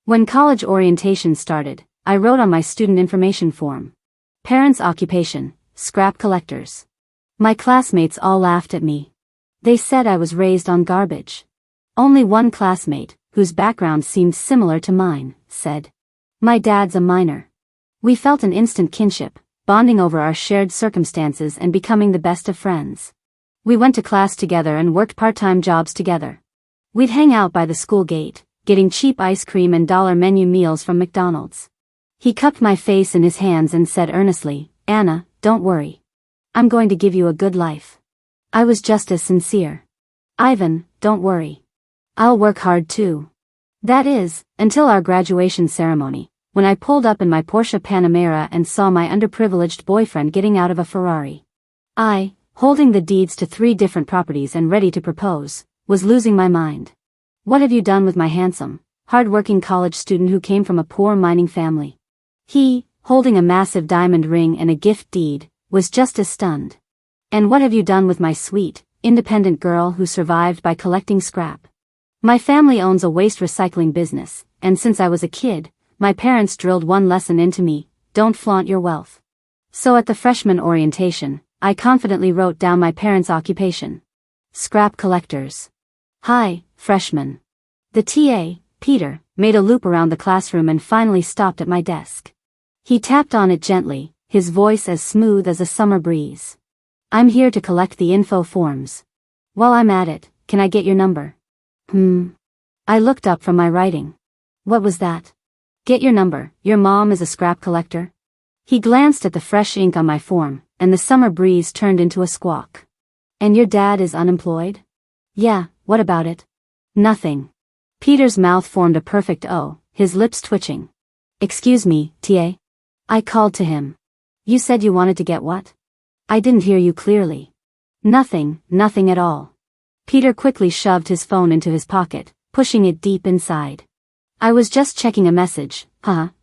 When college orientation started, I wrote on my student information form. Parents' occupation, scrap collectors. My classmates all laughed at me. They said I was raised on garbage. Only one classmate, whose background seemed similar to mine, said, "My dad's a miner." We felt an instant kinship, bonding over our shared circumstances and becoming the best of friends. We went to class together and worked part-time jobs together. We'd hang out by the school gate, getting cheap ice cream and dollar menu meals from McDonald's. He cupped my face in his hands and said earnestly, "Anna, don't worry. I'm going to give you a good life." I was just as sincere. "Ivan, don't worry. I'll work hard too." That is, until our graduation ceremony, when I pulled up in my Porsche Panamera and saw my underprivileged boyfriend getting out of a Ferrari. I, holding the deeds to 3 different properties and ready to propose, was losing my mind. What have you done with my handsome, hard-working college student who came from a poor mining family? He, holding a massive diamond ring and a gift deed, was just as stunned. And what have you done with my sweet, independent girl who survived by collecting scrap? My family owns a waste recycling business, and since I was a kid, my parents drilled one lesson into me: don't flaunt your wealth. So at the freshman orientation, I confidently wrote down my parents' occupation. Scrap collectors. Hi, freshman. The TA, Peter, made a loop around the classroom and finally stopped at my desk. He tapped on it gently, his voice as smooth as a summer breeze. "I'm here to collect the info forms. While I'm at it, can I get your number?" I looked up from my writing. What was that? "Get your number, your mom is a scrap collector?" He glanced at the fresh ink on my form, and the summer breeze turned into a squawk. "And your dad is unemployed?" "Yeah, what about it?" "Nothing." Peter's mouth formed a perfect O, his lips twitching. "Excuse me, TA?" I called to him. "You said you wanted to get what?" "I didn't hear you clearly." Nothing at all." Peter quickly shoved his phone into his pocket, pushing it deep inside. "I was just checking a message,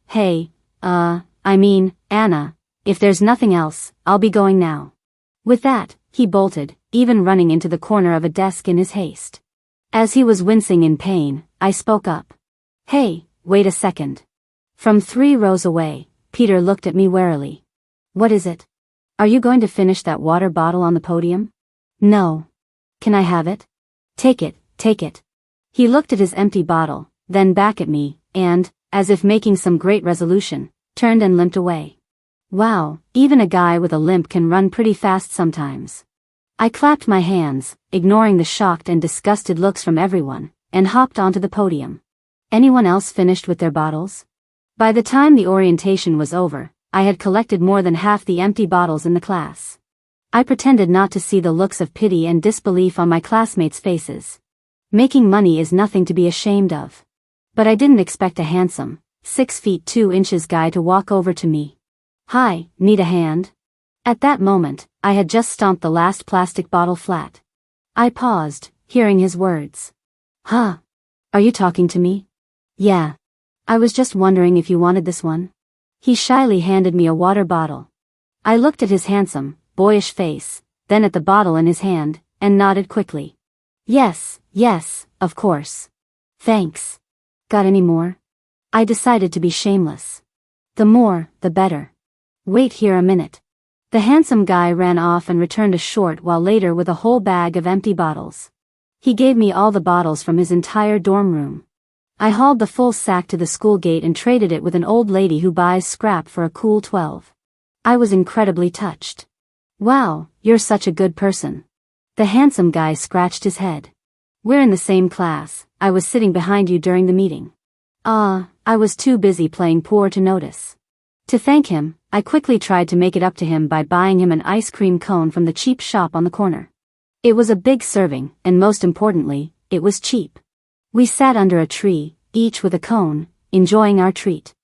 hey, Anna, if there's nothing else, I'll be going now." With that, he bolted, even running into the corner of a desk in his haste. As he was wincing in pain, I spoke up. "Hey, wait a second." From 3 rows away, Peter looked at me warily. "What is it? Are you going to finish that water bottle on the podium?" "No." "Can I have it?" Take it. He looked at his empty bottle, then back at me, and, as if making some great resolution, turned and limped away. Wow, even a guy with a limp can run pretty fast sometimes. I clapped my hands, ignoring the shocked and disgusted looks from everyone, and hopped onto the podium. Anyone else finished with their bottles? By the time the orientation was over, I had collected more than half the empty bottles in the class. I pretended not to see the looks of pity and disbelief on my classmates' faces. Making money is nothing to be ashamed of. But I didn't expect a handsome, 6 feet 2 inches guy to walk over to me. "Hi, need a hand?" At that moment, I had just stomped the last plastic bottle flat. I paused, hearing his words. "Huh? Are you talking to me?" "Yeah. I was just wondering if you wanted this one." He shyly handed me a water bottle. I looked at his handsome, boyish face, then at the bottle in his hand, and nodded quickly. Yes, of course. Thanks. Got any more?" I decided to be shameless. "The more, the better." "Wait here a minute." The handsome guy ran off and returned a short while later with a whole bag of empty bottles. He gave me all the bottles from his entire dorm room. I hauled the full sack to the school gate and traded it with an old lady who buys scrap for a cool 12. I was incredibly touched. "Wow, you're such a good person." The handsome guy scratched his head. "We're in the same class. I was sitting behind you during the meeting." I was too busy playing poor to notice. To thank him, I quickly tried to make it up to him by buying him an ice cream cone from the cheap shop on the corner. It was a big serving, and most importantly, it was cheap. We sat under a tree, each with a cone, enjoying our treat.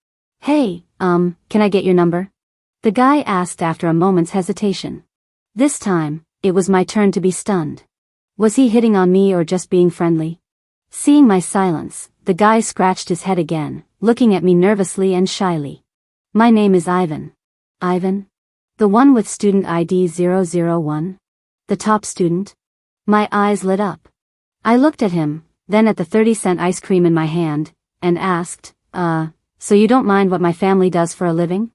"Hey, can I get your number?" the guy asked after a moment's hesitation. This time, it was my turn to be stunned. Was he hitting on me or just being friendly? Seeing my silence, the guy scratched his head again, looking at me nervously and shyly. "My name is Ivan." "Ivan? The one with student ID 001? The top student?" My eyes lit up. I looked at him, then at the 30-cent ice cream in my hand, and asked, So you don't mind what my family does for a living?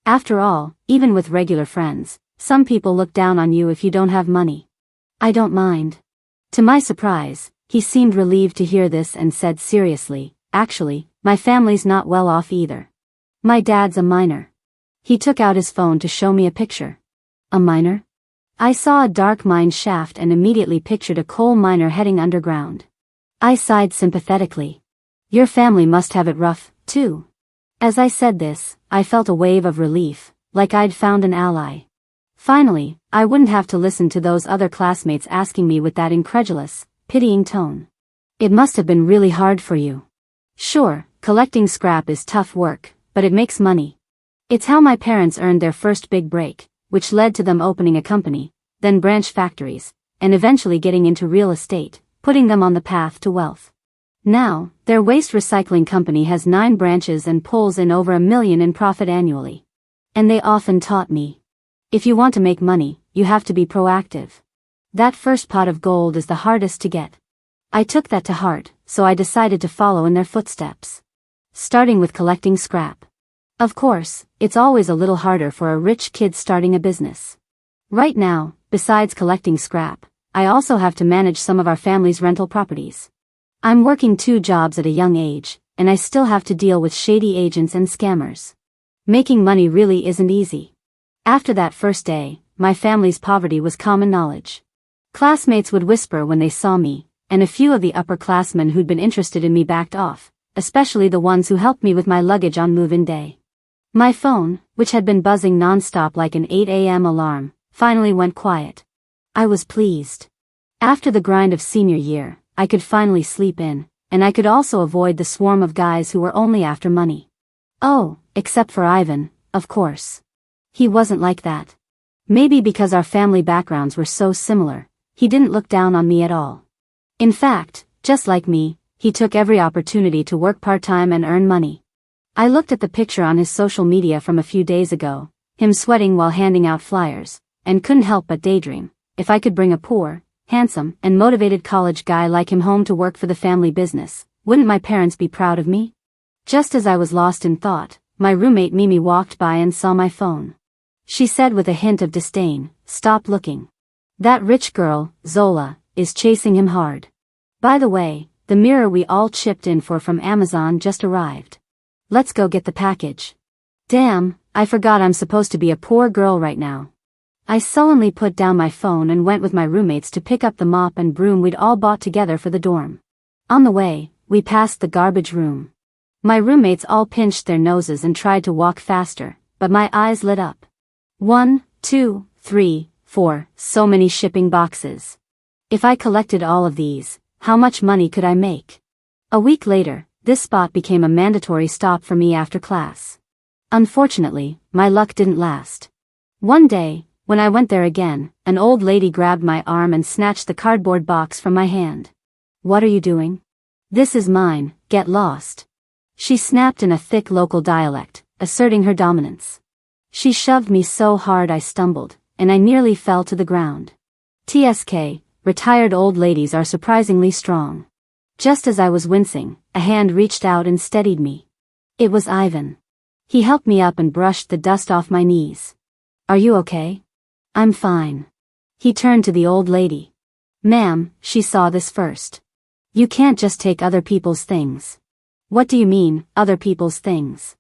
After all, even with regular friends, some people look down on you if you don't have money. I don't mind. To my surprise, he seemed relieved to hear this and said seriously, actually, my family's not well off either. My dad's a miner. He took out his phone to show me a picture. A miner? I saw a dark mine shaft and immediately pictured a coal miner heading underground. I sighed sympathetically. Your family must have it rough, too. As I said this, I felt a wave of relief, like I'd found an ally. Finally, I wouldn't have to listen to those other classmates asking me with that incredulous, pitying tone. It must have been really hard for you. Sure, collecting scrap is tough work, but it makes money. It's how my parents earned their first big break, which led to them opening a company, then branch factories, and eventually getting into real estate, putting them on the path to wealth. Now, their waste recycling company has 9 branches and pulls in over $1 million in profit annually. And they often taught me, if you want to make money, you have to be proactive. That first pot of gold is the hardest to get. I took that to heart, so I decided to follow in their footsteps. Starting with collecting scrap. Of course, it's always a little harder for a rich kid starting a business. Right now, besides collecting scrap, I also have to manage some of our family's rental properties. I'm working 2 jobs at a young age, and I still have to deal with shady agents and scammers. Making money really isn't easy. After that first day, my family's poverty was common knowledge. Classmates would whisper when they saw me, and a few of the upperclassmen who'd been interested in me backed off, especially the ones who helped me with my luggage on move-in day. My phone, which had been buzzing non-stop like an 8 a.m. alarm, finally went quiet. I was pleased. After the grind of senior year, I could finally sleep in, and I could also avoid the swarm of guys who were only after money. Oh, except for Ivan, of course. He wasn't like that. Maybe because our family backgrounds were so similar, he didn't look down on me at all. In fact, just like me, he took every opportunity to work part-time and earn money. I looked at the picture on his social media from a few days ago, him sweating while handing out flyers, and couldn't help but daydream, if I could bring a poor, handsome, and motivated college guy like him home to work for the family business, wouldn't my parents be proud of me? Just as I was lost in thought, my roommate Mimi walked by and saw my phone. She said with a hint of disdain, "Stop looking. That rich girl, Zola, is chasing him hard. By the way, the mirror we all chipped in for from Amazon just arrived. Let's go get the package." Damn, I forgot I'm supposed to be a poor girl right now. I sullenly put down my phone and went with my roommates to pick up the mop and broom we'd all bought together for the dorm. On the way, we passed the garbage room. My roommates all pinched their noses and tried to walk faster, but my eyes lit up. 1, 2, 3, 4, so many shipping boxes. If I collected all of these, how much money could I make? A week later, this spot became a mandatory stop for me after class. Unfortunately, my luck didn't last. One day, when I went there again, an old lady grabbed my arm and snatched the cardboard box from my hand. "What are you doing? This is mine, get lost." She snapped in a thick local dialect, asserting her dominance. She shoved me so hard I stumbled, and I nearly fell to the ground. TSK, retired old ladies are surprisingly strong. Just as I was wincing, a hand reached out and steadied me. It was Ivan. He helped me up and brushed the dust off my knees. "Are you okay?" "I'm fine." He turned to the old lady. "Ma'am," she saw this first. "You can't just take other people's things." "What do you mean, other people's things?"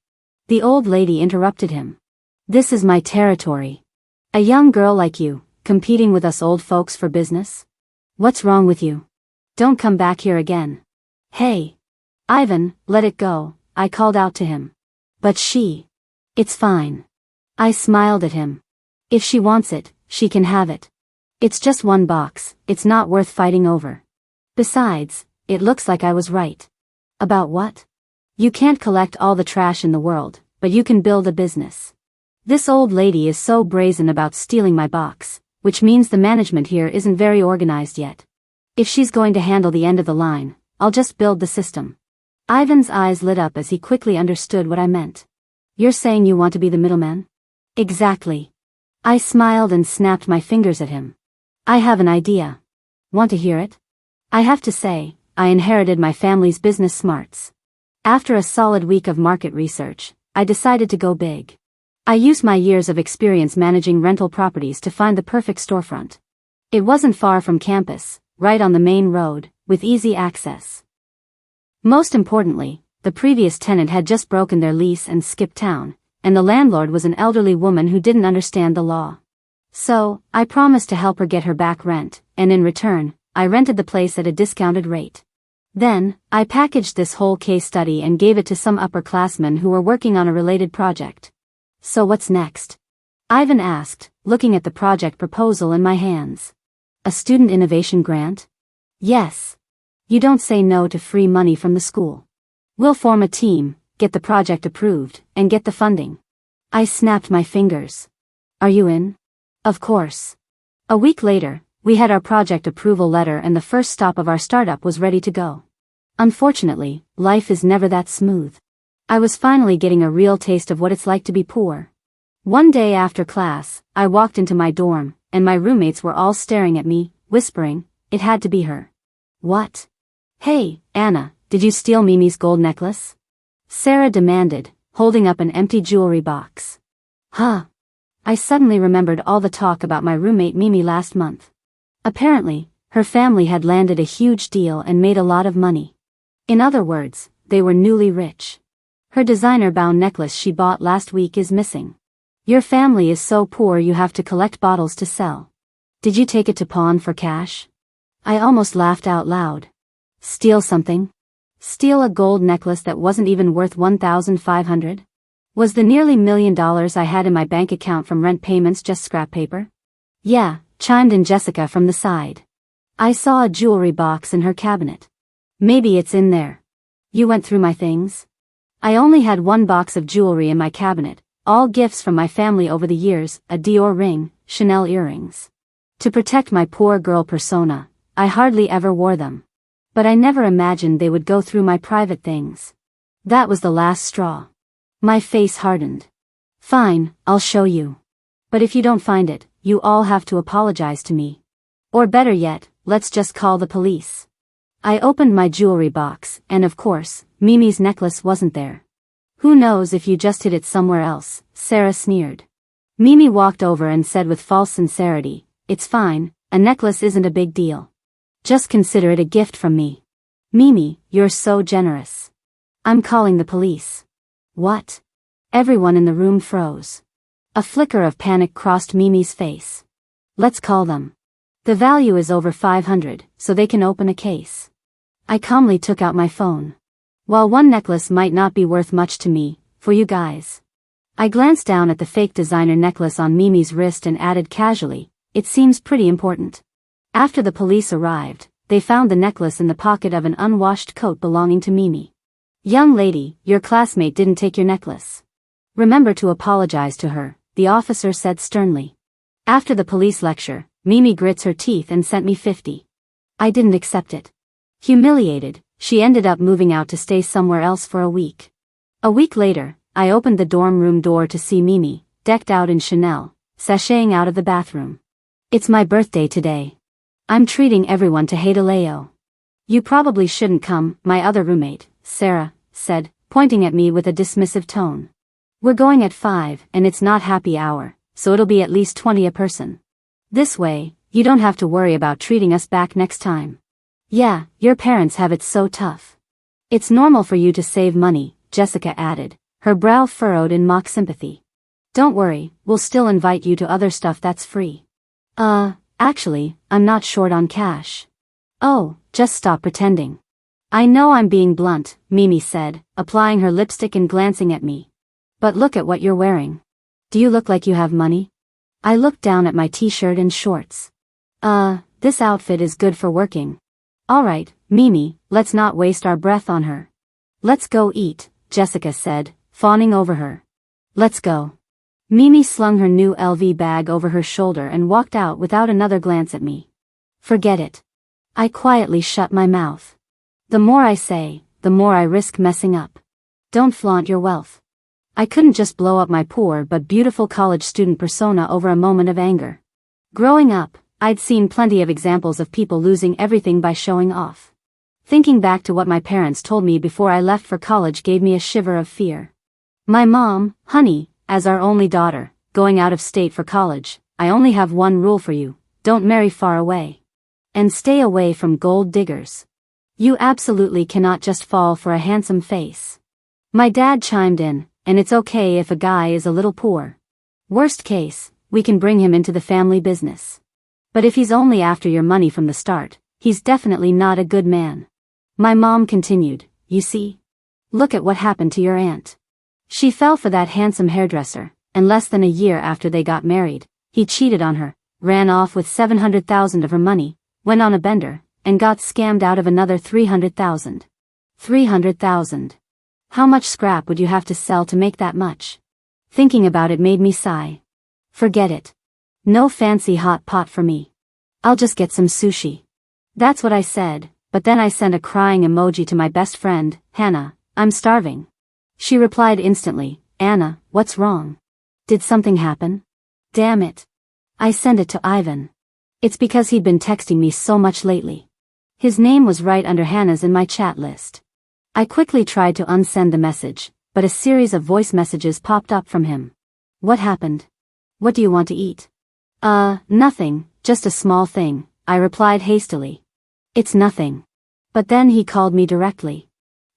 The old lady interrupted him. "This is my territory. A young girl like you, competing with us old folks for business? What's wrong with you? Don't come back here again." "Hey! Ivan, let it go," I called out to him. "But she..." "It's fine." I smiled at him. "If she wants it, she can have it. It's just 1 box, it's not worth fighting over. Besides, it looks like I was right." "About what?" "You can't collect all the trash in the world, but you can build a business. This old lady is so brazen about stealing my box, which means the management here isn't very organized yet. If she's going to handle the end of the line, I'll just build the system." Ivan's eyes lit up as he quickly understood what I meant. "You're saying you want to be the middleman?" "Exactly." I smiled and snapped my fingers at him. "I have an idea. Want to hear it?" I have to say, I inherited my family's business smarts. After a solid week of market research, I decided to go big. I used my years of experience managing rental properties to find the perfect storefront. It wasn't far from campus, right on the main road, with easy access. Most importantly, the previous tenant had just broken their lease and skipped town, and the landlord was an elderly woman who didn't understand the law. So, I promised to help her get her back rent, and in return, I rented the place at a discounted rate. Then, I packaged this whole case study and gave it to some upperclassmen who were working on a related project. So what's next? Ivan asked, looking at the project proposal in my hands. A student innovation grant? Yes. You don't say no to free money from the school. We'll form a team, get the project approved, and get the funding. I snapped my fingers. Are you in? Of course. A week later, we had our project approval letter and the first stop of our startup was ready to go. Unfortunately, life is never that smooth. I was finally getting a real taste of what it's like to be poor. One day after class, I walked into my dorm, and my roommates were all staring at me, whispering, it had to be her. What? Hey, Anna, did you steal Mimi's gold necklace? Sarah demanded, holding up an empty jewelry box. Huh. I suddenly remembered all the talk about my roommate Mimi last month. Apparently, her family had landed a huge deal and made a lot of money. In other words, they were newly rich. Her designer-bound necklace she bought last week is missing. Your family is so poor you have to collect bottles to sell. Did you take it to pawn for cash? I almost laughed out loud. Steal something? Steal a gold necklace that wasn't even worth $1,500? Was the nearly $1 million I had in my bank account from rent payments just scrap paper? Yeah, chimed in Jessica from the side. I saw a jewelry box in her cabinet. Maybe it's in there. You went through my things? I only had one box of jewelry in my cabinet, all gifts from my family over the years, a Dior ring, Chanel earrings. To protect my poor girl persona, I hardly ever wore them. But I never imagined they would go through my private things. That was the last straw. My face hardened. Fine, I'll show you. But if you don't find it, you all have to apologize to me. Or better yet, let's just call the police. I opened my jewelry box, and of course, Mimi's necklace wasn't there. Who knows if you just hid it somewhere else, Sarah sneered. Mimi walked over and said with false sincerity, it's fine, a necklace isn't a big deal. Just consider it a gift from me. Mimi, you're so generous. I'm calling the police. What? Everyone in the room froze. A flicker of panic crossed Mimi's face. Let's call them. The value is over $500, so they can open a case. I calmly took out my phone. While one necklace might not be worth much to me, for you guys. I glanced down at the fake designer necklace on Mimi's wrist and added casually, it seems pretty important. After the police arrived, they found the necklace in the pocket of an unwashed coat belonging to Mimi. Young lady, your classmate didn't take your necklace. Remember to apologize to her, the officer said sternly. After the police lecture, Mimi grits her teeth and sent me $50. I didn't accept it. Humiliated, she ended up moving out to stay somewhere else for a week. A week later, I opened the dorm room door to see Mimi, decked out in Chanel, sashaying out of the bathroom. It's my birthday today. I'm treating everyone to Hadaleo. You probably shouldn't come, my other roommate, Sarah, said, pointing at me with a dismissive tone. We're going at 5 and it's not happy hour, so it'll be at least 20 a person. This way, you don't have to worry about treating us back next time. Yeah, your parents have it so tough. It's normal for you to save money, Jessica added, her brow furrowed in mock sympathy. Don't worry, we'll still invite you to other stuff that's free. Actually, I'm not short on cash. Oh, just stop pretending. I know I'm being blunt, Mimi said, applying her lipstick and glancing at me. But look at what you're wearing. Do you look like you have money? I looked down at my t-shirt and shorts. This outfit is good for working. Alright, Mimi, let's not waste our breath on her. Let's go eat, Jessica said, fawning over her. Let's go. Mimi slung her new LV bag over her shoulder and walked out without another glance at me. Forget it. I quietly shut my mouth. The more I say, the more I risk messing up. Don't flaunt your wealth. I couldn't just blow up my poor but beautiful college student persona over a moment of anger. Growing up, I'd seen plenty of examples of people losing everything by showing off. Thinking back to what my parents told me before I left for college gave me a shiver of fear. My mom, honey, as our only daughter, going out of state for college, I only have one rule for you: don't marry far away. And stay away from gold diggers. You absolutely cannot just fall for a handsome face. My dad chimed in, and it's okay if a guy is a little poor. Worst case, we can bring him into the family business. But if he's only after your money from the start, he's definitely not a good man. My mom continued, you see? Look at what happened to your aunt. She fell for that handsome hairdresser, and less than a year after they got married, he cheated on her, ran off with $700,000 of her money, went on a bender, and got scammed out of another $300,000. $300,000. How much scrap would you have to sell to make that much? Thinking about it made me sigh. Forget it. No fancy hot pot for me. I'll just get some sushi. That's what I said, but then I sent a crying emoji to my best friend, Hannah. I'm starving. She replied instantly, Anna, what's wrong? Did something happen? Damn it. I sent it to Ivan. It's because he'd been texting me so much lately. His name was right under Hannah's in my chat list. I quickly tried to unsend the message, but a series of voice messages popped up from him. What happened? What do you want to eat? Nothing, just a small thing, I replied hastily. It's nothing. But then he called me directly.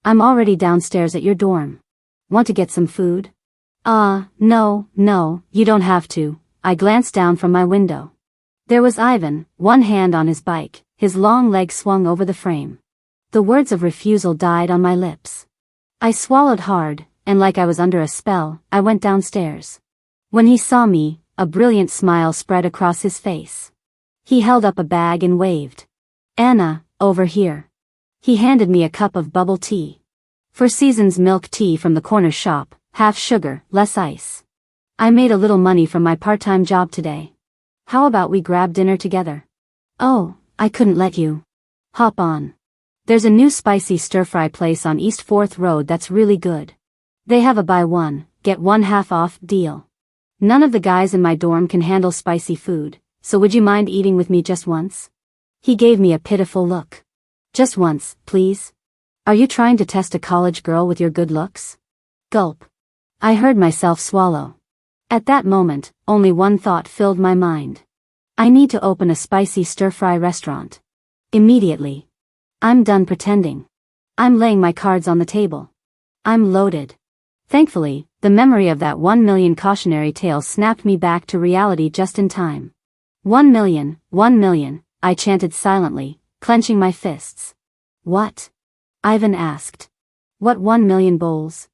I'm already downstairs at your dorm. Want to get some food? No, you don't have to. I glanced down from my window. There was Ivan, one hand on his bike, his long leg swung over the frame. The words of refusal died on my lips. I swallowed hard, and like I was under a spell, I went downstairs. When he saw me, a brilliant smile spread across his face. He held up a bag and waved. Anna, over here. He handed me a cup of bubble tea. Four Seasons milk tea from the corner shop, half sugar, less ice. I made a little money from my part-time job today. How about we grab dinner together? Oh, I couldn't let you. Hop on. There's a new spicy stir-fry place on East 4th Road that's really good. They have a buy one, get one half off deal. None of the guys in my dorm can handle spicy food, so would you mind eating with me just once? He gave me a pitiful look. Just once, please. Are you trying to test a college girl with your good looks? Gulp. I heard myself swallow. At that moment, only one thought filled my mind. I need to open a spicy stir-fry restaurant. Immediately. I'm done pretending. I'm laying my cards on the table. I'm loaded. Thankfully, the memory of that 1 million cautionary tale snapped me back to reality just in time. 1 million, 1 million, I chanted silently, clenching my fists. What? Ivan asked. What 1 million bowls?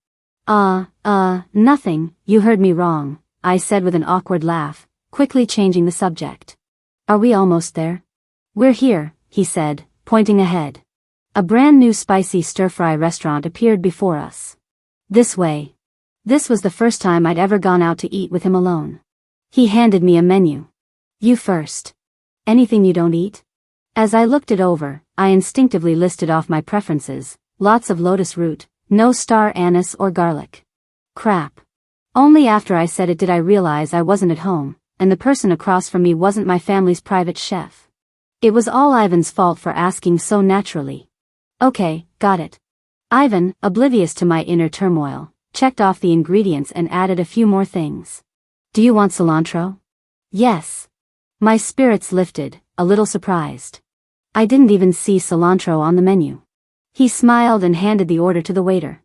Nothing, you heard me wrong, I said with an awkward laugh, quickly changing the subject. Are we almost there? We're here, he said, pointing ahead. A brand new spicy stir-fry restaurant appeared before us. This way. This was the first time I'd ever gone out to eat with him alone. He handed me a menu. You first. Anything you don't eat? As I looked it over, I instinctively listed off my preferences, lots of lotus root, no star anise or garlic. Crap. Only after I said it did I realize I wasn't at home, and the person across from me wasn't my family's private chef. It was all Ivan's fault for asking so naturally. Okay, got it. Ivan, oblivious to my inner turmoil, checked off the ingredients and added a few more things. Do you want cilantro? Yes. My spirits lifted, a little surprised. I didn't even see cilantro on the menu. He smiled and handed the order to the waiter.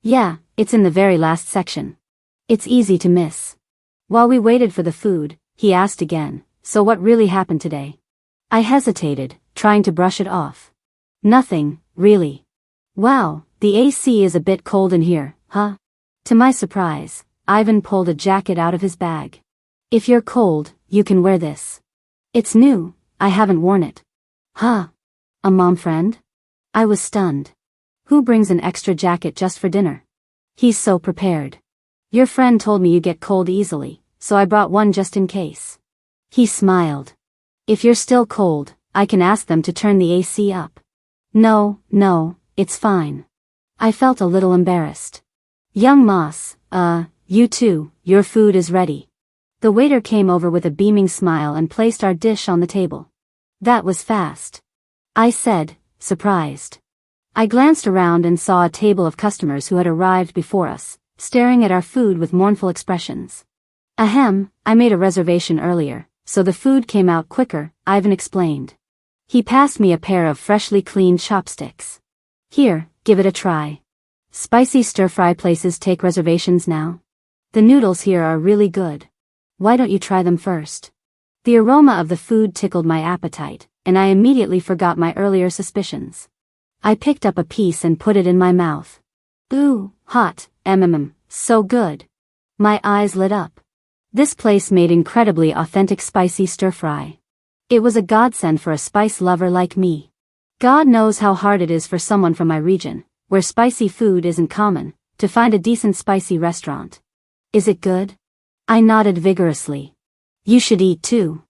Yeah, it's in the very last section. It's easy to miss. While we waited for the food, he asked again, so what really happened today? I hesitated, trying to brush it off. Nothing, really. Wow, the AC is a bit cold in here, huh? To my surprise, Ivan pulled a jacket out of his bag. If you're cold, you can wear this. It's new, I haven't worn it. Huh? A mom friend? I was stunned. Who brings an extra jacket just for dinner? He's so prepared. Your friend told me you get cold easily, so I brought one just in case. He smiled. If you're still cold, I can ask them to turn the AC up. No, it's fine. I felt a little embarrassed. Young Moss, you too, your food is ready. The waiter came over with a beaming smile and placed our dish on the table. That was fast. I said, surprised. I glanced around and saw a table of customers who had arrived before us, staring at our food with mournful expressions. Ahem, I made a reservation earlier, so the food came out quicker, Ivan explained. He passed me a pair of freshly cleaned chopsticks. Here, give it a try. Spicy stir-fry places take reservations now. The noodles here are really good. Why don't you try them first? The aroma of the food tickled my appetite, and I immediately forgot my earlier suspicions. I picked up a piece and put it in my mouth. Ooh, hot, so good. My eyes lit up. This place made incredibly authentic spicy stir-fry. It was a godsend for a spice lover like me. God knows how hard it is for someone from my region, where spicy food isn't common, to find a decent spicy restaurant. Is it good? I nodded vigorously. You should eat too.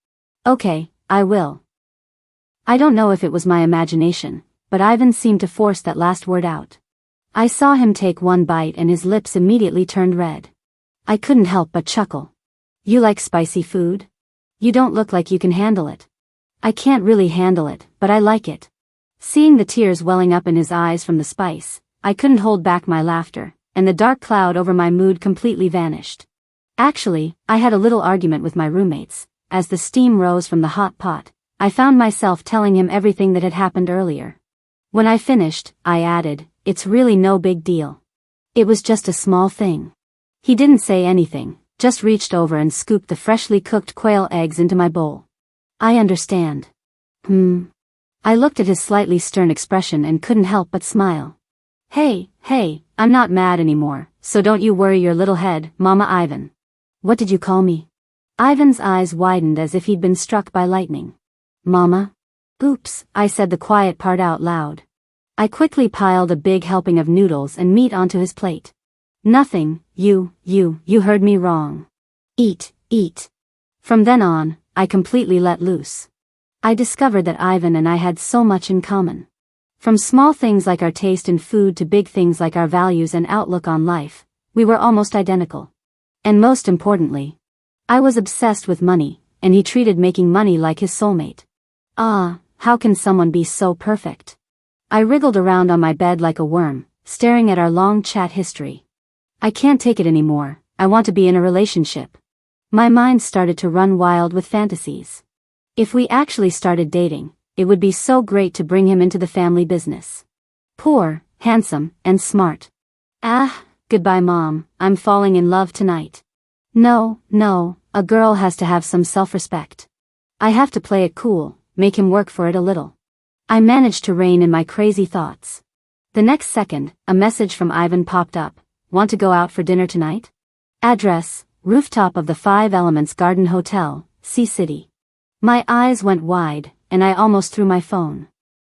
Okay, I will. I don't know if it was my imagination, but Ivan seemed to force that last word out. I saw him take one bite and his lips immediately turned red. I couldn't help but chuckle. You like spicy food? You don't look like you can handle it. I can't really handle it, but I like it. Seeing the tears welling up in his eyes from the spice, I couldn't hold back my laughter, and the dark cloud over my mood completely vanished. Actually, I had a little argument with my roommates. As the steam rose from the hot pot, I found myself telling him everything that had happened earlier. When I finished, I added, it's really no big deal. It was just a small thing. He didn't say anything, just reached over and scooped the freshly cooked quail eggs into my bowl. I understand. I looked at his slightly stern expression and couldn't help but smile. Hey, I'm not mad anymore, so don't you worry your little head, Mama Ivan. What did you call me? Ivan's eyes widened as if he'd been struck by lightning. Mama? Oops, I said the quiet part out loud. I quickly piled a big helping of noodles and meat onto his plate. Nothing, you heard me wrong. Eat. From then on, I completely let loose. I discovered that Ivan and I had so much in common. From small things like our taste in food to big things like our values and outlook on life, we were almost identical. And most importantly, I was obsessed with money, and he treated making money like his soulmate. How can someone be so perfect? I wriggled around on my bed like a worm, staring at our long chat history. I can't take it anymore, I want to be in a relationship. My mind started to run wild with fantasies. If we actually started dating, it would be so great to bring him into the family business. Poor, handsome, and smart. Goodbye Mom, I'm falling in love tonight. No, a girl has to have some self-respect. I have to play it cool, make him work for it a little. I managed to rein in my crazy thoughts. The next second, a message from Ivan popped up. Want to go out for dinner tonight? Address, rooftop of the 5 Elements Garden Hotel, Sea City. My eyes went wide, and I almost threw my phone.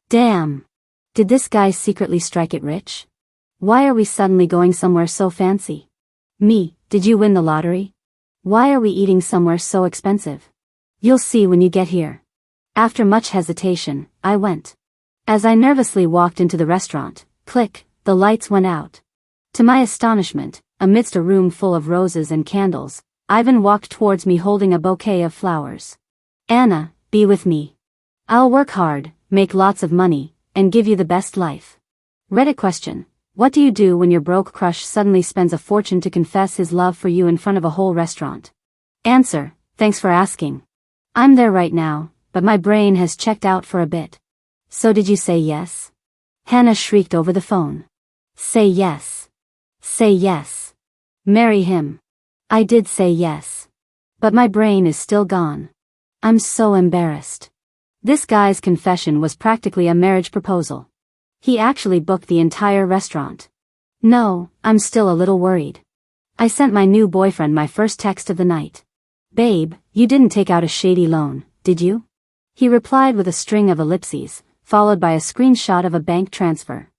Damn! Did this guy secretly strike it rich? Why are we suddenly going somewhere so fancy? Me, did you win the lottery? Why are we eating somewhere so expensive? You'll see when you get here. After much hesitation, I went. As I nervously walked into the restaurant, click, the lights went out. To my astonishment, amidst a room full of roses and candles, Ivan walked towards me holding a bouquet of flowers. Anna, be with me. I'll work hard, make lots of money, and give you the best life. Reddit question. What do you do when your broke crush suddenly spends a fortune to confess his love for you in front of a whole restaurant? Answer. Thanks for asking. I'm there right now, but my brain has checked out for a bit. So did you say yes? Hannah shrieked over the phone. Say yes. Say yes. Marry him. I did say yes. But my brain is still gone. I'm so embarrassed. This guy's confession was practically a marriage proposal. He actually booked the entire restaurant. No, I'm still a little worried. I sent my new boyfriend my first text of the night. Babe, you didn't take out a shady loan, did you? He replied with a string of ellipses, followed by a screenshot of a bank transfer.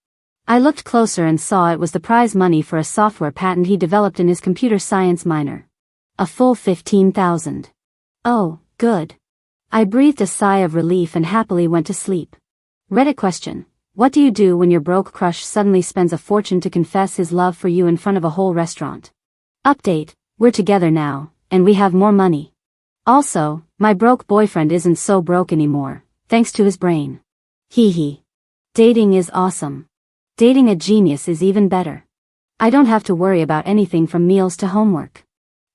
I looked closer and saw it was the prize money for a software patent he developed in his computer science minor. A full 15,000. Oh, good. I breathed a sigh of relief and happily went to sleep. Reddit question. What do you do when your broke crush suddenly spends a fortune to confess his love for you in front of a whole restaurant? Update. We're together now, and we have more money. Also, my broke boyfriend isn't so broke anymore, thanks to his brain. Hee hee. Dating is awesome. Dating a genius is even better. I don't have to worry about anything from meals to homework.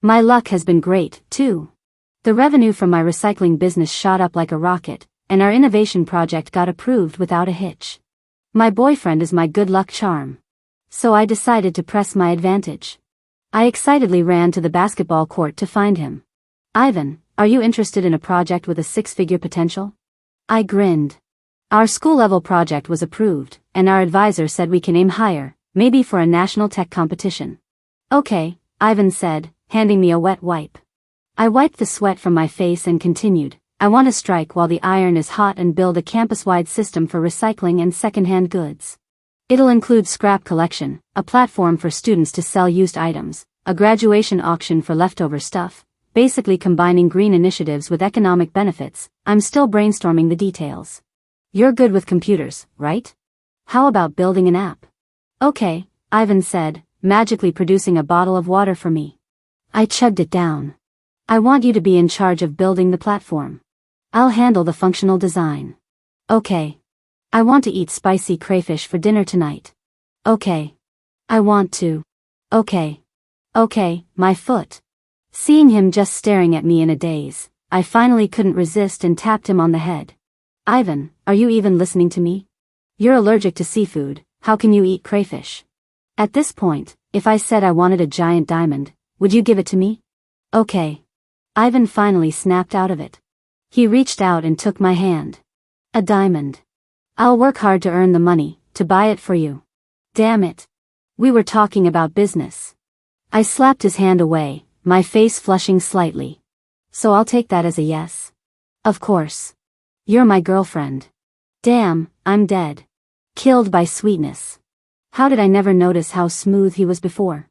My luck has been great, too. The revenue from my recycling business shot up like a rocket, and our innovation project got approved without a hitch. My boyfriend is my good luck charm. So I decided to press my advantage. I excitedly ran to the basketball court to find him. Ivan, are you interested in a project with a six-figure potential? I grinned. Our school-level project was approved, and our advisor said we can aim higher, maybe for a national tech competition. Okay, Ivan said, handing me a wet wipe. I wiped the sweat from my face and continued. I want to strike while the iron is hot and build a campus-wide system for recycling and second-hand goods. It'll include scrap collection, a platform for students to sell used items, a graduation auction for leftover stuff, basically combining green initiatives with economic benefits. I'm still brainstorming the details. You're good with computers, right? How about building an app? Okay, Ivan said, magically producing a bottle of water for me. I chugged it down. I want you to be in charge of building the platform. I'll handle the functional design. Okay. I want to eat spicy crayfish for dinner tonight. Okay. I want to. Okay. Okay, my foot. Seeing him just staring at me in a daze, I finally couldn't resist and tapped him on the head. Ivan, are you even listening to me? You're allergic to seafood, how can you eat crayfish? At this point, if I said I wanted a giant diamond, would you give it to me? Okay. Ivan finally snapped out of it. He reached out and took my hand. A diamond. I'll work hard to earn the money, to buy it for you. Damn it. We were talking about business. I slapped his hand away, my face flushing slightly. So I'll take that as a yes. Of course. You're my girlfriend. Damn, I'm dead. Killed by sweetness. How did I never notice how smooth he was before?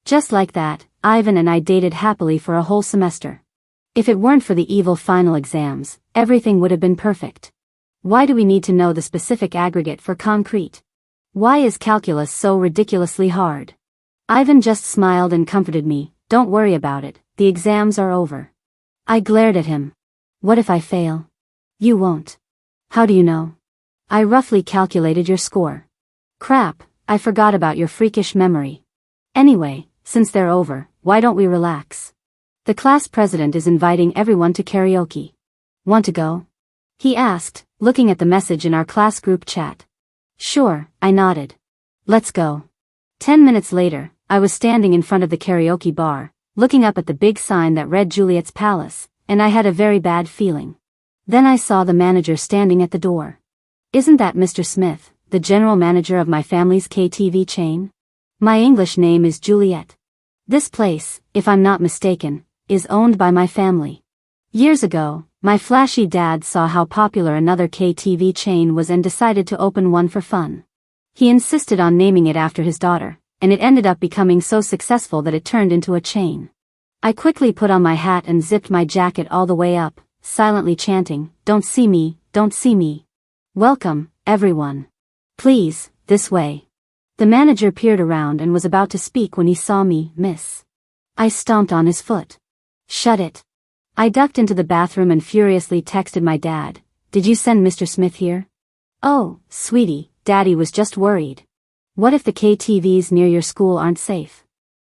Just like that, Ivan and I dated happily for a whole semester. If it weren't for the evil final exams, everything would have been perfect. Why do we need to know the specific aggregate for concrete? Why is calculus so ridiculously hard? Ivan just smiled and comforted me. Don't worry about it, the exams are over. I glared at him. What if I fail? You won't. How do you know? I roughly calculated your score. Crap, I forgot about your freakish memory. Anyway, since they're over, why don't we relax? The class president is inviting everyone to karaoke. Want to go? He asked, looking at the message in our class group chat. Sure, I nodded. Let's go. 10 minutes later, I was standing in front of the karaoke bar, looking up at the big sign that read Juliet's Palace, and I had a very bad feeling. Then I saw the manager standing at the door. Isn't that Mr. Smith, the general manager of my family's KTV chain? My English name is Juliet. This place, if I'm not mistaken, is owned by my family. Years ago, my flashy dad saw how popular another KTV chain was and decided to open one for fun. He insisted on naming it after his daughter, and it ended up becoming so successful that it turned into a chain. I quickly put on my hat and zipped my jacket all the way up, silently chanting, "Don't see me, don't see me. Welcome, everyone. Please, this way." The manager peered around and was about to speak when he saw me, miss. I stomped on his foot. Shut it. I ducked into the bathroom and furiously texted my dad, "Did you send Mr. Smith here?" "Oh, sweetie, Daddy was just worried. What if the KTVs near your school aren't safe?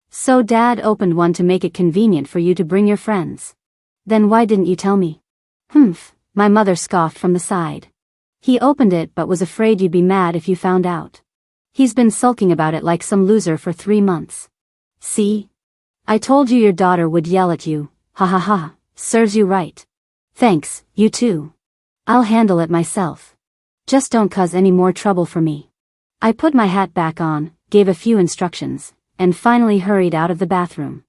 So Dad opened one to make it convenient for you to bring your friends. Then why didn't you tell me?" "Humph," my mother scoffed from the side. "He opened it but was afraid you'd be mad if you found out. He's been sulking about it like some loser for 3 months. See? I told you your daughter would yell at you, ha ha ha, serves you right. Thanks, you too. I'll handle it myself. Just don't cause any more trouble for me." I put my hat back on, gave a few instructions, and finally hurried out of the bathroom.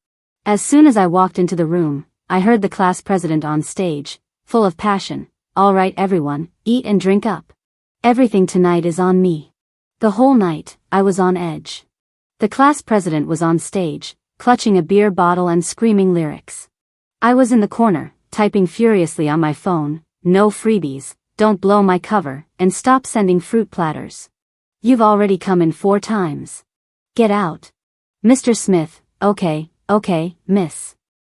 As soon as I walked into the room, I heard the class president on stage, full of passion. "All right everyone, eat and drink up. Everything tonight is on me." The whole night, I was on edge. The class president was on stage, clutching a beer bottle and screaming lyrics. I was in the corner, typing furiously on my phone, "No freebies, don't blow my cover, and stop sending fruit platters. You've already come in 4 times. Get out. Mr. Smith, okay, miss.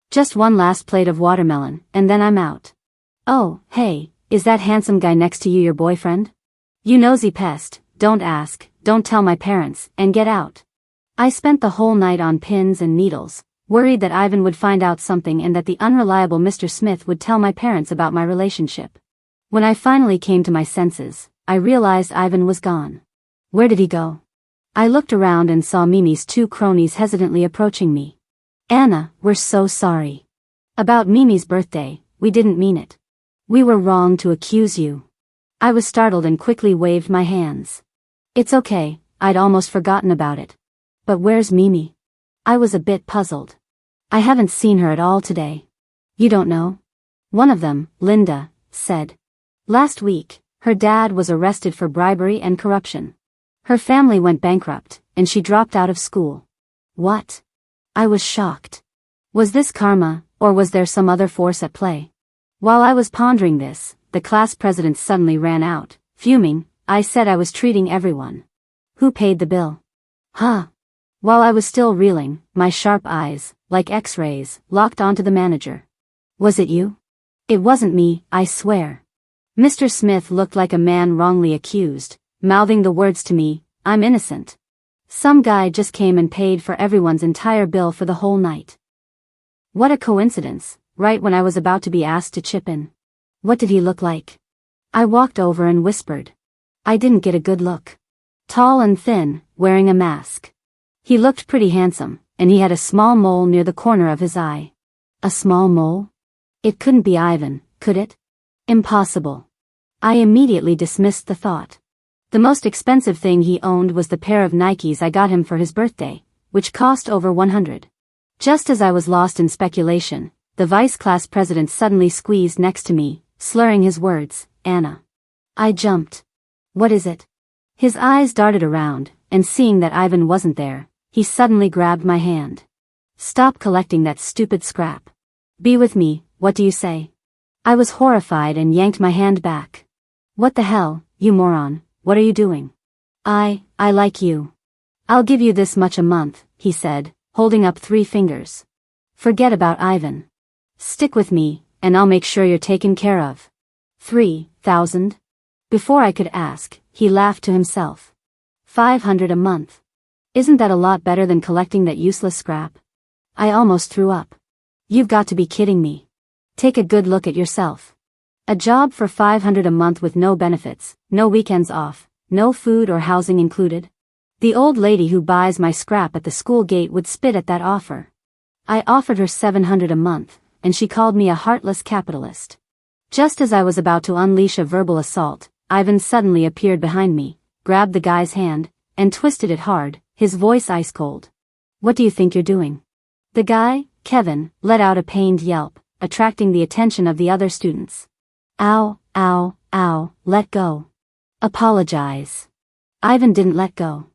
Just one last plate of watermelon, and then I'm out. Oh, hey, is that handsome guy next to you your boyfriend? You nosy pest, don't ask, don't tell my parents, and get out. I spent the whole night on pins and needles, worried that Ivan would find out something and that the unreliable Mr. Smith would tell my parents about my relationship. When I finally came to my senses, I realized Ivan was gone. Where did he go? I looked around and saw Mimi's two cronies hesitantly approaching me. Anna, we're so sorry. About Mimi's birthday, we didn't mean it. We were wrong to accuse you. I was startled and quickly waved my hands. It's okay, I'd almost forgotten about it. But where's Mimi? I was a bit puzzled. I haven't seen her at all today. You don't know? One of them, Linda, said. Last week, her dad was arrested for bribery and corruption. Her family went bankrupt, and she dropped out of school. What? I was shocked. Was this karma, or was there some other force at play? While I was pondering this, the class president suddenly ran out. Fuming, I said I was treating everyone. Who paid the bill? Huh? While I was still reeling, my sharp eyes, like X-rays, locked onto the manager. Was it you? It wasn't me, I swear. Mr. Smith looked like a man wrongly accused, mouthing the words to me, I'm innocent. Some guy just came and paid for everyone's entire bill for the whole night. What a coincidence, right when I was about to be asked to chip in. What did he look like? I walked over and whispered. I didn't get a good look. Tall and thin, wearing a mask. He looked pretty handsome, and he had a small mole near the corner of his eye. A small mole? It couldn't be Ivan, could it? Impossible. I immediately dismissed the thought. The most expensive thing he owned was the pair of Nikes I got him for his birthday, which cost over $100. Just as I was lost in speculation, the vice class president suddenly squeezed next to me, slurring his words, Anna. I jumped. What is it? His eyes darted around, and seeing that Ivan wasn't there, he suddenly grabbed my hand. Stop collecting that stupid scrap. Be with me, what do you say? I was horrified and yanked my hand back. What the hell, you moron, what are you doing? I like you. I'll give you this much a month, he said, holding up 3 fingers. Forget about Ivan. Stick with me, and I'll make sure you're taken care of. 3,000? Before I could ask, he laughed to himself. 500 a month. Isn't that a lot better than collecting that useless scrap? I almost threw up. You've got to be kidding me. Take a good look at yourself. A job for 500 a month with no benefits, no weekends off, no food or housing included. The old lady who buys my scrap at the school gate would spit at that offer. I offered her 700 a month, and she called me a heartless capitalist. Just as I was about to unleash a verbal assault, Ivan suddenly appeared behind me, grabbed the guy's hand, and twisted it hard, his voice ice cold. What do you think you're doing? The guy, Kevin, let out a pained yelp, attracting the attention of the other students. Ow, ow, ow, let go. Apologize. Ivan didn't let go.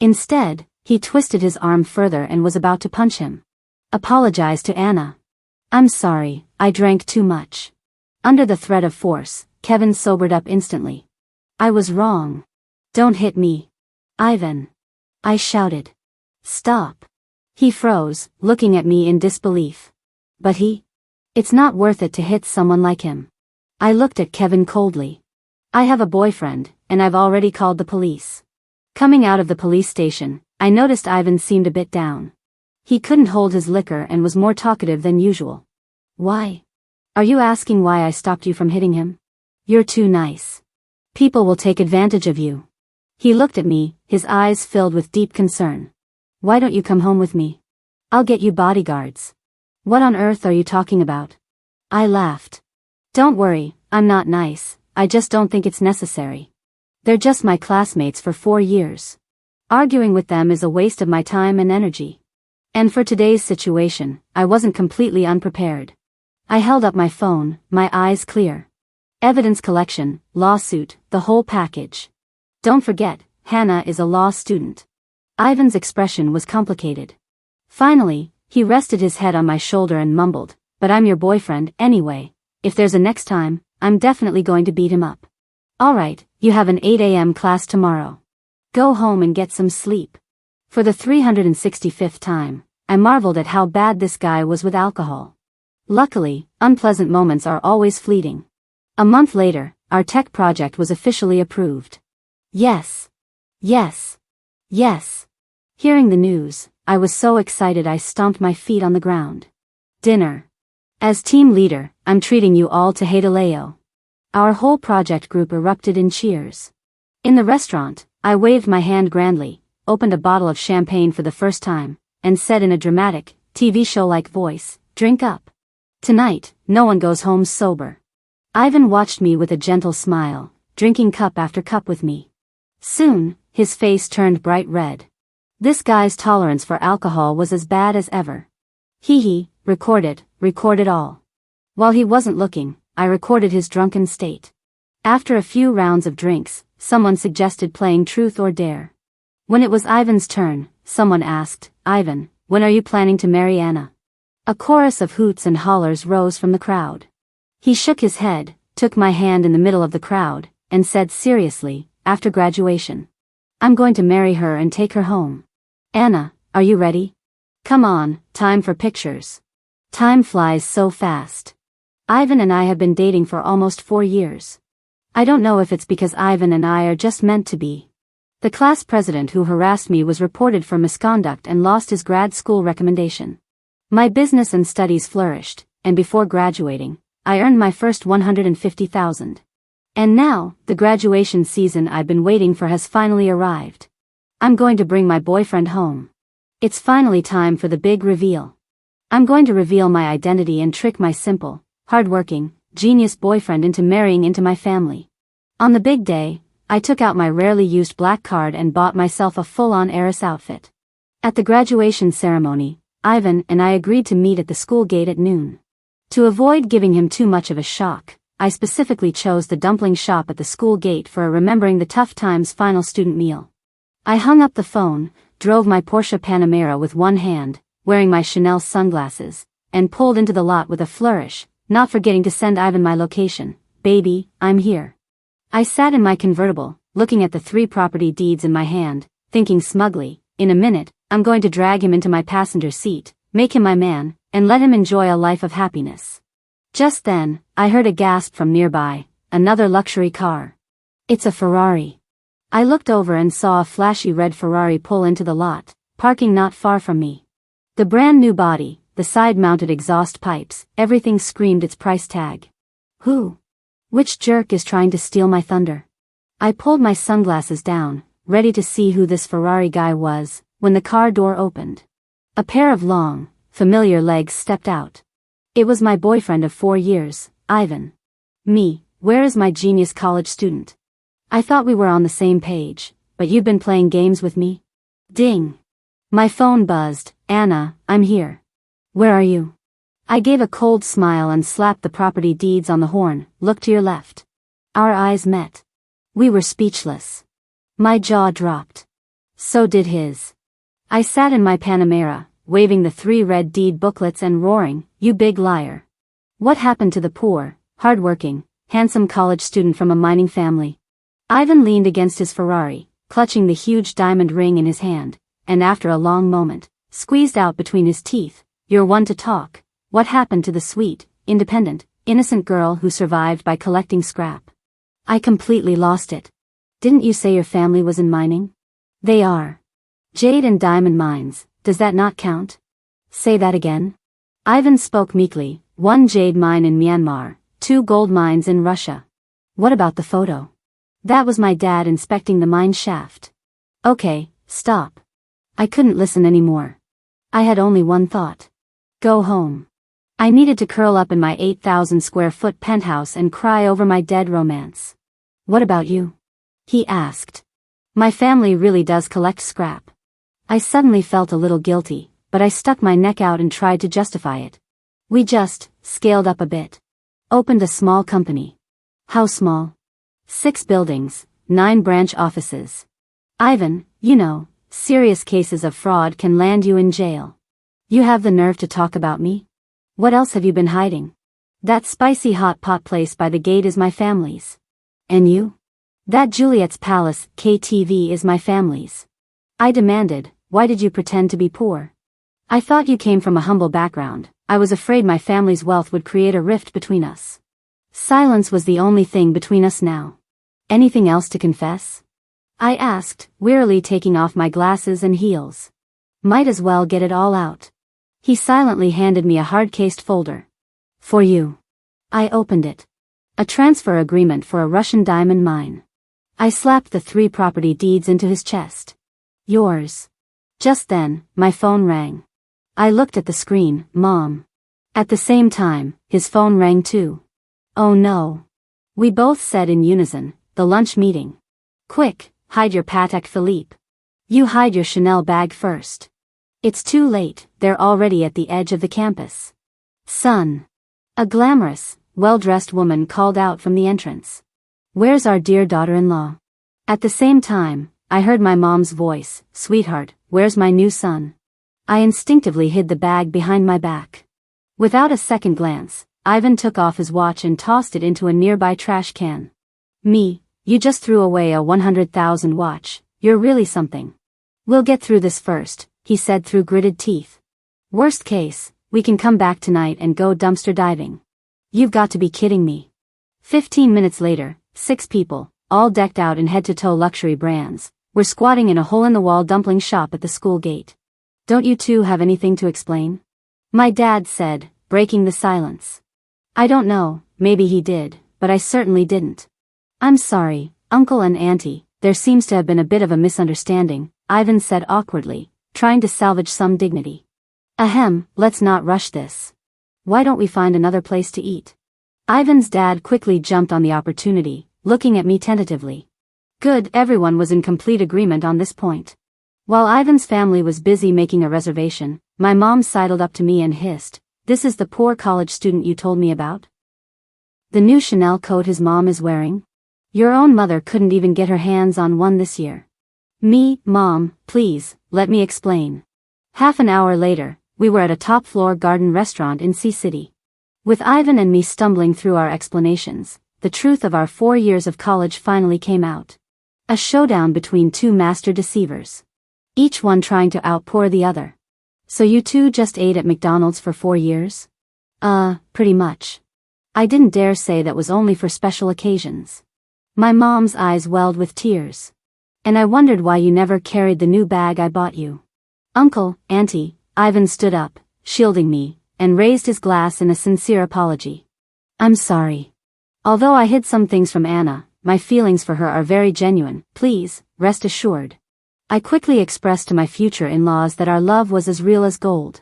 Instead, he twisted his arm further and was about to punch him. Apologize to Anna. I'm sorry, I drank too much. Under the threat of force, Kevin sobered up instantly. I was wrong. Don't hit me. Ivan. I shouted. Stop. He froze, looking at me in disbelief. But it's not worth it to hit someone like him. I looked at Kevin coldly. I have a boyfriend, and I've already called the police. Coming out of the police station, I noticed Ivan seemed a bit down. He couldn't hold his liquor and was more talkative than usual. Why? Are you asking why I stopped you from hitting him? You're too nice. People will take advantage of you. He looked at me, his eyes filled with deep concern. Why don't you come home with me? I'll get you bodyguards. What on earth are you talking about? I laughed. Don't worry, I'm not nice, I just don't think it's necessary. They're just my classmates for 4 years. Arguing with them is a waste of my time and energy. And for today's situation, I wasn't completely unprepared. I held up my phone, my eyes clear. Evidence collection, lawsuit, the whole package. Don't forget, Hannah is a law student. Ivan's expression was complicated. Finally, he rested his head on my shoulder and mumbled, but I'm your boyfriend anyway. If there's a next time, I'm definitely going to beat him up. Alright, you have an 8 a.m. class tomorrow. Go home and get some sleep. For the 365th time, I marveled at how bad this guy was with alcohol. Luckily, unpleasant moments are always fleeting. A month later, our tech project was officially approved. Yes. Yes. Yes. Hearing the news, I was so excited I stomped my feet on the ground. Dinner. As team leader, I'm treating you all to Hadaleo. Our whole project group erupted in cheers. In the restaurant, I waved my hand grandly, opened a bottle of champagne for the first time, and said in a dramatic, TV show-like voice, "Drink up. Tonight, no one goes home sober." Ivan watched me with a gentle smile, drinking cup after cup with me. Soon, his face turned bright red. This guy's tolerance for alcohol was as bad as ever. Hee, record it all. While he wasn't looking, I recorded his drunken state. After a few rounds of drinks, someone suggested playing Truth or Dare. When it was Ivan's turn, someone asked, "Ivan, when are you planning to marry Anna?" A chorus of hoots and hollers rose from the crowd. He shook his head, took my hand in the middle of the crowd, and said seriously, "After graduation. I'm going to marry her and take her home. Anna, are you ready? Come on, time for pictures." Time flies so fast. Ivan and I have been dating for almost 4 years. I don't know if it's because Ivan and I are just meant to be. The class president who harassed me was reported for misconduct and lost his grad school recommendation. My business and studies flourished, and before graduating, I earned my first $150,000. And now, the graduation season I've been waiting for has finally arrived. I'm going to bring my boyfriend home. It's finally time for the big reveal. I'm going to reveal my identity and trick my simple, hardworking, genius boyfriend into marrying into my family. On the big day, I took out my rarely used black card and bought myself a full-on heiress outfit. At the graduation ceremony, Ivan and I agreed to meet at the school gate at noon. To avoid giving him too much of a shock, I specifically chose the dumpling shop at the school gate for a Remembering the Tough Times final student meal. I hung up the phone, drove my Porsche Panamera with one hand, wearing my Chanel sunglasses, and pulled into the lot with a flourish, not forgetting to send Ivan my location. "Baby, I'm here." I sat in my convertible, looking at the 3 property deeds in my hand, thinking smugly, in a minute, I'm going to drag him into my passenger seat, make him my man, and let him enjoy a life of happiness. Just then, I heard a gasp from nearby, another luxury car. It's a Ferrari. I looked over and saw a flashy red Ferrari pull into the lot, parking not far from me. The brand new body, the side-mounted exhaust pipes, everything screamed its price tag. Who? Which jerk is trying to steal my thunder? I pulled my sunglasses down, ready to see who this Ferrari guy was, when the car door opened. A pair of long, familiar legs stepped out. It was my boyfriend of 4 years, Ivan. Me, where is my genius college student? I thought we were on the same page, but you've been playing games with me? Ding. My phone buzzed. "Anna, I'm here." "Where are you?" I gave a cold smile and slapped the property deeds on the horn. "Look to your left." Our eyes met. We were speechless. My jaw dropped. So did his. I sat in my Panamera, waving the 3 red deed booklets and roaring, "You big liar. What happened to the poor, hardworking, handsome college student from a mining family?" Ivan leaned against his Ferrari, clutching the huge diamond ring in his hand, and after a long moment, squeezed out between his teeth, "You're one to talk. What happened to the sweet, independent, innocent girl who survived by collecting scrap?" I completely lost it. "Didn't you say your family was in mining?" "They are. Jade and diamond mines, does that not count?" "Say that again." Ivan spoke meekly. "1 jade mine in Myanmar, 2 gold mines in Russia." "What about the photo?" "That was my dad inspecting the mine shaft." "Okay, stop." I couldn't listen anymore. I had only one thought. Go home. I needed to curl up in my 8,000 square foot penthouse and cry over my dead romance. "What about you?" he asked. "My family really does collect scrap." I suddenly felt a little guilty, but I stuck my neck out and tried to justify it. "We just scaled up a bit. Opened a small company." "How small?" 6 buildings, 9 branch offices. "Ivan, you know, serious cases of fraud can land you in jail. You have the nerve to talk about me? What else have you been hiding?" "That spicy hot pot place by the gate is my family's." "And you?" "That Juliet's Palace, KTV is my family's." I demanded, "Why did you pretend to be poor? I thought you came from a humble background. I was afraid my family's wealth would create a rift between us." Silence was the only thing between us now. "Anything else to confess?" I asked, wearily taking off my glasses and heels. Might as well get it all out. He silently handed me a hard-cased folder. For you. I opened it. A transfer agreement for a Russian diamond mine. I slapped the 3 property deeds into his chest. Yours. Just then, my phone rang. I looked at the screen, Mom. At the same time, his phone rang too. Oh no. We both said in unison, the lunch meeting. Quick, hide your Patek Philippe. You hide your Chanel bag first. It's too late, they're already at the edge of the campus. Son. A glamorous, well-dressed woman called out from the entrance. Where's our dear daughter-in-law? At the same time, I heard my mom's voice, Sweetheart, where's my new son? I instinctively hid the bag behind my back. Without a second glance, Ivan took off his watch and tossed it into a nearby trash can. Me, you just threw away a 100,000 watch, you're really something. We'll get through this first, he said through gritted teeth. Worst case, we can come back tonight and go dumpster diving. You've got to be kidding me. 15 minutes later, 6 people, all decked out in head-to-toe luxury brands, were squatting in a hole-in-the-wall dumpling shop at the school gate. Don't you two have anything to explain? My dad said, breaking the silence. I don't know, maybe he did, but I certainly didn't. I'm sorry, Uncle and Auntie, there seems to have been a bit of a misunderstanding, Ivan said awkwardly, trying to salvage some dignity. Ahem, let's not rush this. Why don't we find another place to eat? Ivan's dad quickly jumped on the opportunity, looking at me tentatively. Good, everyone was in complete agreement on this point. While Ivan's family was busy making a reservation, my mom sidled up to me and hissed, This is the poor college student you told me about? The new Chanel coat his mom is wearing? Your own mother couldn't even get her hands on one this year. Me, Mom, please, let me explain. Half an hour later, we were at a top-floor garden restaurant in Sea City. With Ivan and me stumbling through our explanations, the truth of our 4 years of college finally came out. A showdown between 2 master deceivers. Each one trying to outpour the other. So you two just ate at McDonald's for 4 years? Pretty much. I didn't dare say that was only for special occasions. My mom's eyes welled with tears. And I wondered why you never carried the new bag I bought you. Uncle, Auntie, Ivan stood up, shielding me, and raised his glass in a sincere apology. I'm sorry. Although I hid some things from Anna, my feelings for her are very genuine, please, rest assured. I quickly expressed to my future in-laws that our love was as real as gold.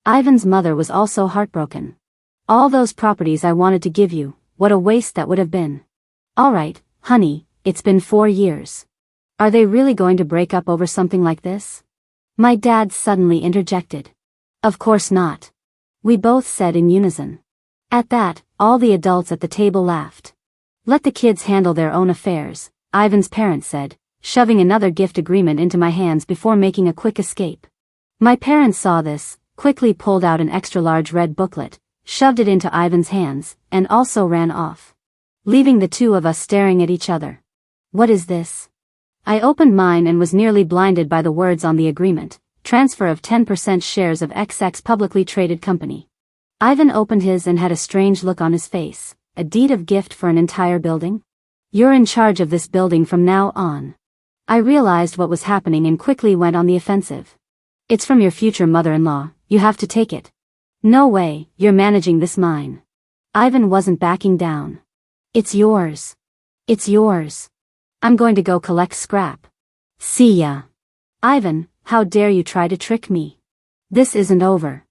Ivan's mother was also heartbroken. All those properties I wanted to give you, what a waste that would have been. All right, honey, it's been 4 years. Are they really going to break up over something like this? My dad suddenly interjected. Of course not. We both said in unison. At that, all the adults at the table laughed. Let the kids handle their own affairs, Ivan's parents said, shoving another gift agreement into my hands before making a quick escape. My parents saw this, quickly pulled out an extra-large red booklet, shoved it into Ivan's hands, and also ran off. Leaving the two of us staring at each other. What is this? I opened mine and was nearly blinded by the words on the agreement, transfer of 10% shares of XX publicly traded company. Ivan opened his and had a strange look on his face, a deed of gift for an entire building? You're in charge of this building from now on. I realized what was happening and quickly went on the offensive. It's from your future mother-in-law, you have to take it. No way, you're managing this mine. Ivan wasn't backing down. It's yours. It's yours. I'm going to go collect scrap. See ya. Ivan, how dare you try to trick me? This isn't over.